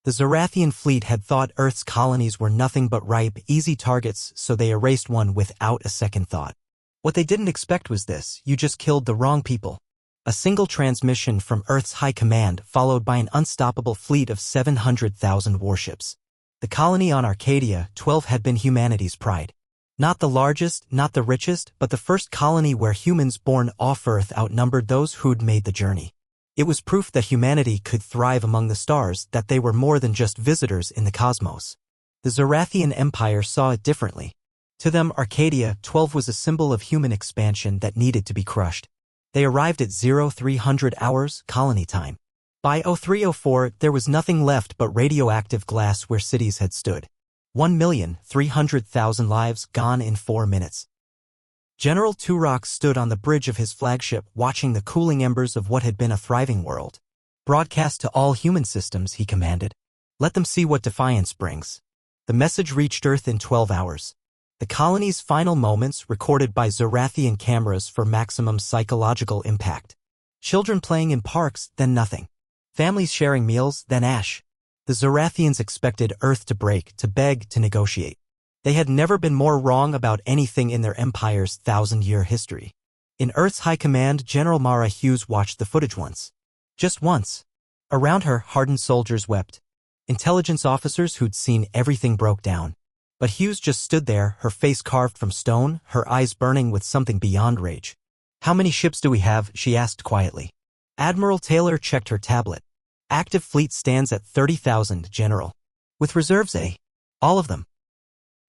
The Zarathian fleet had thought Earth's colonies were nothing but ripe, easy targets, so they erased one without a second thought. What they didn't expect was this: you just killed the wrong people. A single transmission from Earth's High Command followed by an unstoppable fleet of 700,000 warships. The colony on Arcadia 12 had been humanity's pride. Not the largest, not the richest, but the first colony where humans born off Earth outnumbered those who'd made the journey. It was proof that humanity could thrive among the stars, that they were more than just visitors in the cosmos. The Zarathian Empire saw it differently. To them, Arcadia 12 was a symbol of human expansion that needed to be crushed. They arrived at 0300 hours colony time. By 0304, there was nothing left but radioactive glass where cities had stood. 1,300,000 lives gone in 4 minutes. General Turok stood on the bridge of his flagship, watching the cooling embers of what had been a thriving world. Broadcast to all human systems, he commanded. Let them see what defiance brings. The message reached Earth in 12 hours. The colony's final moments recorded by Zarathian cameras for maximum psychological impact. Children playing in parks, then nothing. Families sharing meals, then ash. The Zarathians expected Earth to break, to beg, to negotiate. They had never been more wrong about anything in their empire's 1,000-year history. In Earth's High Command, General Mara Hughes watched the footage once. Just once. Around her, hardened soldiers wept. Intelligence officers who'd seen everything broke down. But Hughes just stood there, her face carved from stone, her eyes burning with something beyond rage. How many ships do we have? She asked quietly. Admiral Taylor checked her tablet. Active fleet stands at 30,000, General. With reserves, all of them.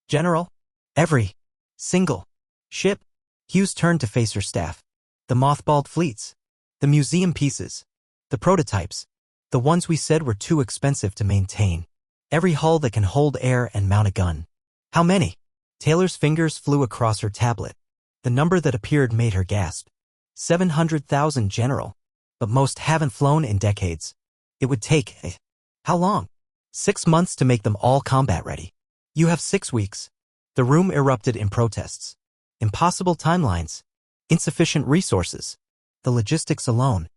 General? Every single ship? Hughes turned to face her staff. The mothballed fleets. The museum pieces. The prototypes. The ones we said were too expensive to maintain. Every hull that can hold air and mount a gun. How many? Taylor's fingers flew across her tablet. The number that appeared made her gasp. 700,000, General. But most haven't flown in decades. It would take, how long? 6 months to make them all combat ready. You have 6 weeks. The room erupted in protests. Impossible timelines. Insufficient resources. The logistics alone.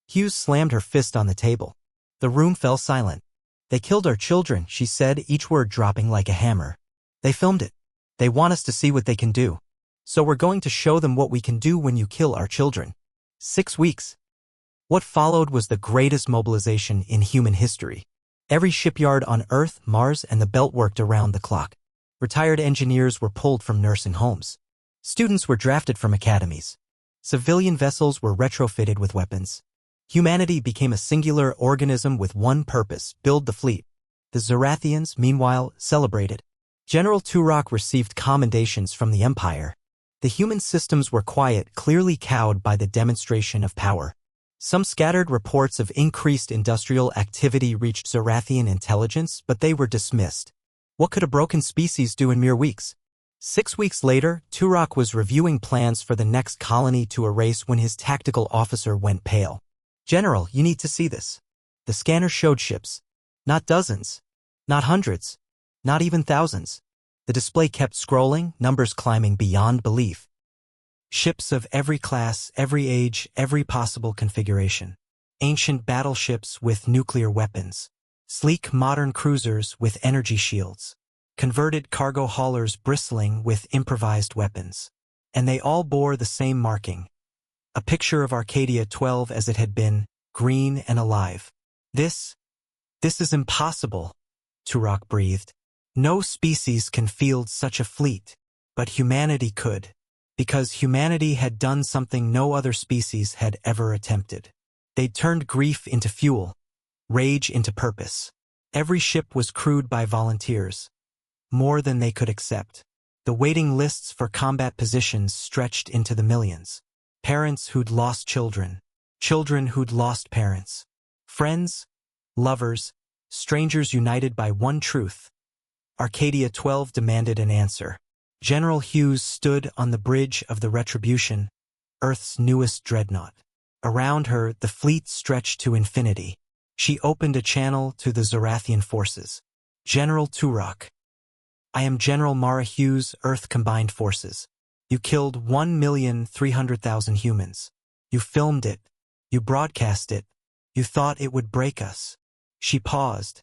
Hughes slammed her fist on the table. The room fell silent. They killed our children, she said, each word dropping like a hammer. They filmed it. They want us to see what they can do. So we're going to show them what we can do when you kill our children. 6 weeks. What followed was the greatest mobilization in human history. Every shipyard on Earth, Mars, and the Belt worked around the clock. Retired engineers were pulled from nursing homes. Students were drafted from academies. Civilian vessels were retrofitted with weapons. Humanity became a singular organism with one purpose: build the fleet. The Zarathians, meanwhile, celebrated. General Turok received commendations from the Empire. The human systems were quiet, clearly cowed by the demonstration of power. Some scattered reports of increased industrial activity reached Zarathian intelligence, but they were dismissed. What could a broken species do in mere weeks? 6 weeks later, Turok was reviewing plans for the next colony to erase when his tactical officer went pale. General, you need to see this. The scanner showed ships. Not dozens. Not hundreds. Not even thousands. The display kept scrolling, numbers climbing beyond belief. Ships of every class, every age, every possible configuration. Ancient battleships with nuclear weapons. Sleek modern cruisers with energy shields. Converted cargo haulers bristling with improvised weapons. And they all bore the same marking. A picture of Arcadia 12 as it had been, green and alive. This is impossible, Turok breathed. No species can field such a fleet, but humanity could. Because humanity had done something no other species had ever attempted. They'd turned grief into fuel, rage into purpose. Every ship was crewed by volunteers. More than they could accept. The waiting lists for combat positions stretched into the millions. Parents who'd lost children. Children who'd lost parents. Friends, lovers, strangers united by one truth. Arcadia 12 demanded an answer. General Hughes stood on the bridge of the Retribution, Earth's newest dreadnought. Around her, the fleet stretched to infinity. She opened a channel to the Zarathian forces. General Turok. I am General Mara Hughes, Earth Combined Forces. You killed 1,300,000 humans. You filmed it. You broadcast it. You thought it would break us. She paused.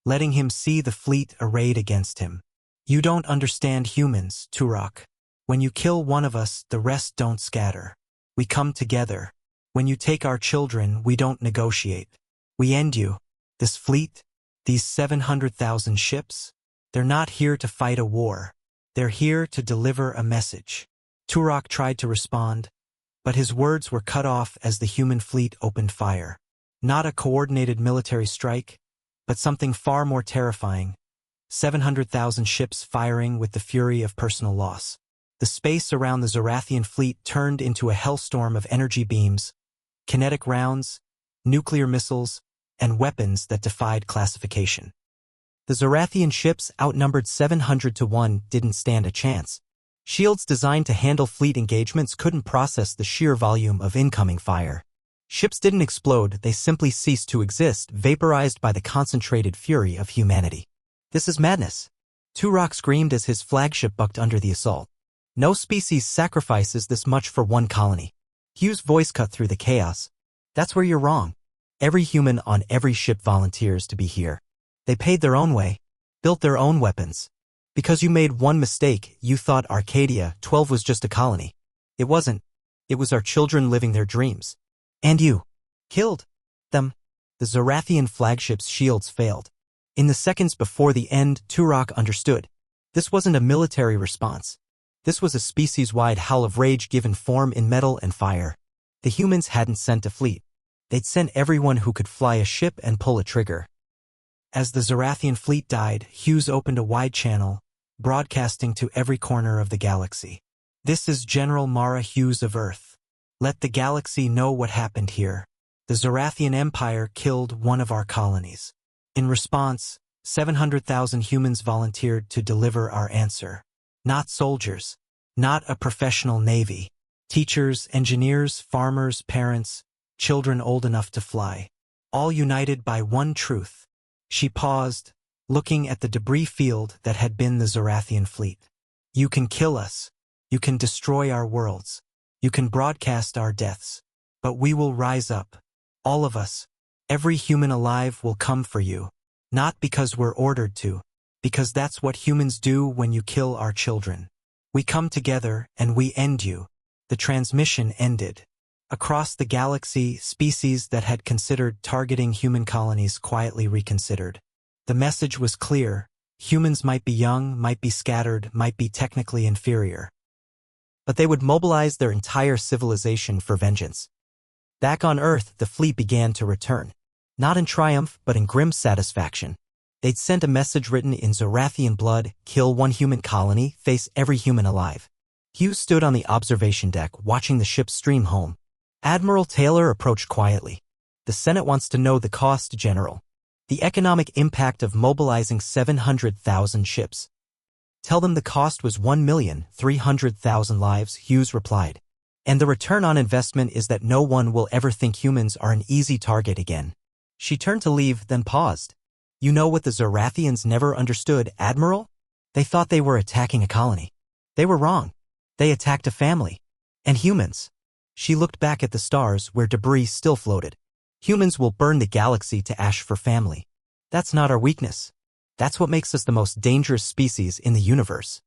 letting him see the fleet arrayed against him. You don't understand humans, Turok. When you kill one of us, the rest don't scatter. We come together. When you take our children, we don't negotiate. We end you. This fleet, these 700,000 ships, they're not here to fight a war. They're here to deliver a message. Turok tried to respond, but his words were cut off as the human fleet opened fire. Not a coordinated military strike, but something far more terrifying. 700,000 ships firing with the fury of personal loss. The space around the Zorathian fleet turned into a hellstorm of energy beams, kinetic rounds, nuclear missiles, and weapons that defied classification. The Zorathian ships, outnumbered 700 to 1, didn't stand a chance. Shields designed to handle fleet engagements couldn't process the sheer volume of incoming fire. Ships didn't explode, they simply ceased to exist, vaporized by the concentrated fury of humanity. This is madness. Turok screamed as his flagship bucked under the assault. No species sacrifices this much for one colony. Hugh's voice cut through the chaos. That's where you're wrong. Every human on every ship volunteers to be here. They paid their own way, built their own weapons. Because you made one mistake, you thought Arcadia 12 was just a colony. It wasn't. It was our children living their dreams. And you killed them. The Zorathian flagship's shields failed. In the seconds before the end, Turok understood. This wasn't a military response. This was a species-wide howl of rage given form in metal and fire. The humans hadn't sent a fleet. They'd sent everyone who could fly a ship and pull a trigger. As the Zorathian fleet died, Hughes opened a wide channel, broadcasting to every corner of the galaxy. This is General Mara Hughes of Earth. Let the galaxy know what happened here. The Zorathian Empire killed one of our colonies. In response, 700,000 humans volunteered to deliver our answer. Not soldiers. Not a professional navy. Teachers, engineers, farmers, parents, children old enough to fly. All united by one truth. She paused, looking at the debris field that had been the Zorathian fleet. You can kill us. You can destroy our worlds. You can broadcast our deaths. But we will rise up. All of us. Every human alive will come for you. Not because we're ordered to. Because that's what humans do when you kill our children. We come together and we end you. The transmission ended. Across the galaxy, species that had considered targeting human colonies quietly reconsidered. The message was clear. Humans might be young, might be scattered, might be technically inferior. But they would mobilize their entire civilization for vengeance. Back on Earth, the fleet began to return. Not in triumph, but in grim satisfaction. They'd sent a message written in Zorathian blood: kill one human colony, face every human alive. Hugh stood on the observation deck, watching the ship stream home. Admiral Taylor approached quietly. The Senate wants to know the cost, General. The economic impact of mobilizing 700,000 ships. Tell them the cost was 1,300,000 lives, Hughes replied. And the return on investment is that no one will ever think humans are an easy target again. She turned to leave, then paused. You know what the Zorathians never understood, Admiral? They thought they were attacking a colony. They were wrong. They attacked a family. And humans. She looked back at the stars where debris still floated. Humans will burn the galaxy to ash for family. That's not our weakness. That's what makes us the most dangerous species in the universe.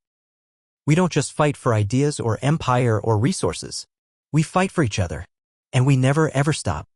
We don't just fight for ideas or empire or resources. We fight for each other. And we never ever stop.